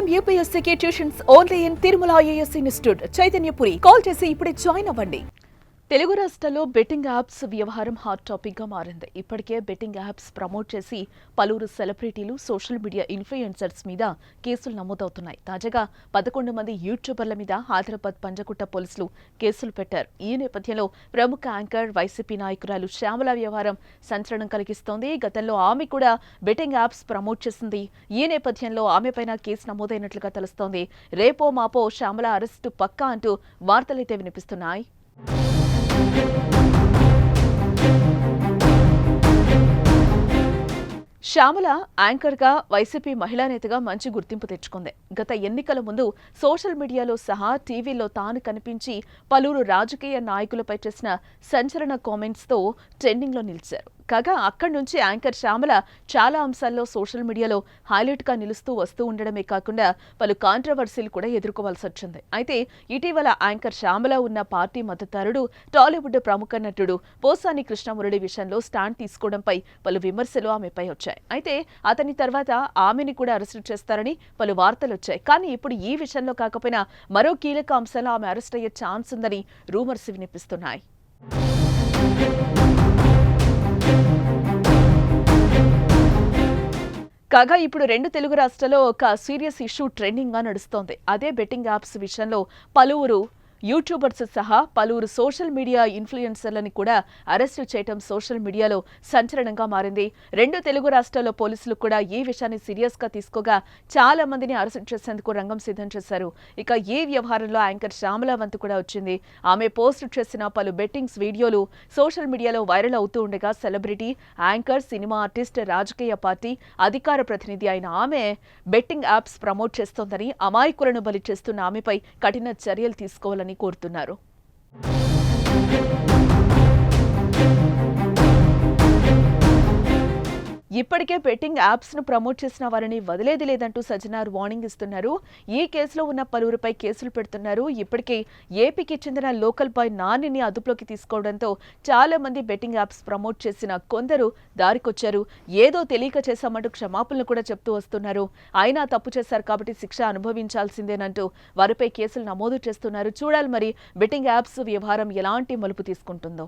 IIM UPSC tuitions only in Tirumala IAS institute Chaitanyapuri. Call చేసి ఇప్పుడే join అవ్వండి. తెలుగు రాష్ట్రాల్లో బెట్టింగ్ యాప్స్ వ్యవహారం హాట్ టాపిక్ గా మారింది. ఇప్పటికే బెట్టింగ్ యాప్స్ ప్రమోట్ చేసి పలువురు సెలబ్రిటీలు, సోషల్ మీడియా ఇన్ఫ్లుయెన్సర్స్ మీద కేసులు నమోదవుతున్నాయి. తాజాగా 11 మంది యూట్యూబర్ల మీద హైదరాబాద్ పంజగుట్ట పోలీసులు కేసులు పెట్టారు. ఈ నేపథ్యంలో ప్రముఖ యాంకర్, వైసీపీ నాయకురాలు శ్యామల వ్యవహారం సంచలనం కలిగిస్తోంది. గతంలో ఆమె కూడా బెట్టింగ్ యాప్స్ ప్రమోట్ చేసింది. ఈ నేపథ్యంలో ఆమెపైన కేసు నమోదైనట్లుగా తెలుస్తోంది. రేపో మాపో శ్యామల అరెస్టు పక్కా అంటూ వార్తలైతే వినిపిస్తున్నాయి. శ్యామల యాంకర్గా, వైసీపీ మహిళా నేతగా మంచి గుర్తింపు తెచ్చుకుంది. గత ఎన్నికల ముందు సోషల్ మీడియాలో సహా టీవీలో తాను కనిపించి పలువురు రాజకీయ నాయకులపై చేసిన సంచలన కామెంట్స్తో ట్రెండింగ్లో నిలిచారు. కాగా అక్కడి నుంచి యాంకర్ శ్యామల చాలా అంశాల్లో సోషల్ మీడియాలో హైలైట్గా నిలుస్తూ వస్తూ ఉండడమే కాకుండా పలు కాంట్రవర్సీలు కూడా ఎదుర్కోవాల్సి వచ్చింది. అయితే ఇటీవల యాంకర్ శ్యామల ఉన్న పార్టీ మద్దతుదారుడు, టాలీవుడ్ ప్రముఖ నటుడు పోసాని కృష్ణమురళి విషయంలో స్టాండ్ తీసుకోవడంపై పలు విమర్శలు ఆమెపై వచ్చాయి. అయితే అతని తర్వాత ఆమెని కూడా అరెస్టు చేస్తారని పలు వార్తలు వచ్చాయి. కానీ ఇప్పుడు ఈ విషయంలో కాకపోయినా మరో కీలక అంశంలో ఆమె అరెస్ట్ అయ్యే ఛాన్స్ ఉందని రూమర్స్ వినిపిస్తున్నాయి. కాగా ఇప్పుడు 2 తెలుగు రాష్ట్రాల్లో ఒక సీరియస్ ఇష్యూ ట్రెండింగ్ గా నడుస్తోంది. అదే బెట్టింగ్ యాప్స్ విషయంలో పలువురు యూట్యూబర్స్ సహా పలువురు సోషల్ మీడియా ఇన్ఫ్లుయెన్సర్లని కూడా అరెస్టు చేయడం సోషల్ మీడియాలో సంచలనంగా మారింది. 2 తెలుగు రాష్ట్రాల్లో పోలీసులు కూడా ఈ విషయాన్ని సీరియస్ గా తీసుకోగా చాలా మందిని అరెస్టు చేసేందుకు రంగం సిద్ధం చేశారు. ఇక ఈ వ్యవహారంలో యాంకర్ శ్యామల వంతు కూడా వచ్చింది. ఆమె పోస్ట్ చేసిన పలు బెట్టింగ్స్ వీడియోలు సోషల్ మీడియాలో వైరల్ అవుతూ ఉండగా సెలబ్రిటీ, యాంకర్, సినిమా ఆర్టిస్ట్, రాజకీయ పార్టీ అధికార ప్రతినిధి అయిన ఆమె బెట్టింగ్ యాప్స్ ప్రమోట్ చేస్తోందని, అమాయకులను బలి చేస్తున్న ఆమెపై కఠిన చర్యలు తీసుకోవాలని కోరుతున్నారు. ఇప్పటికే బెట్టింగ్ యాప్స్ ను ప్రమోట్ చేసిన వారిని వదిలేది లేదంటూ సజ్జనార్ వార్నింగ్ ఇస్తున్నారు. ఈ కేసులో ఉన్న పలువురిపై కేసులు పెడుతున్నారు. ఇప్పటికే ఏపీకి చెందిన లోకల్ బాయ్ నానిని అదుపులోకి తీసుకోవడంతో చాలా మంది బెట్టింగ్ యాప్స్ ప్రమోట్ చేసిన కొందరు దారికొచ్చారు. ఏదో తెలియక చేశామంటూ క్షమాపణలు కూడా చెప్తూ వస్తున్నారు. అయినా తప్పు చేశారు కాబట్టి శిక్ష అనుభవించాల్సిందేనంటూ వారిపై కేసులు నమోదు చేస్తున్నారు. చూడాలి మరి బెట్టింగ్ యాప్స్ వ్యవహారం ఎలాంటి మలుపు తీసుకుంటుందో.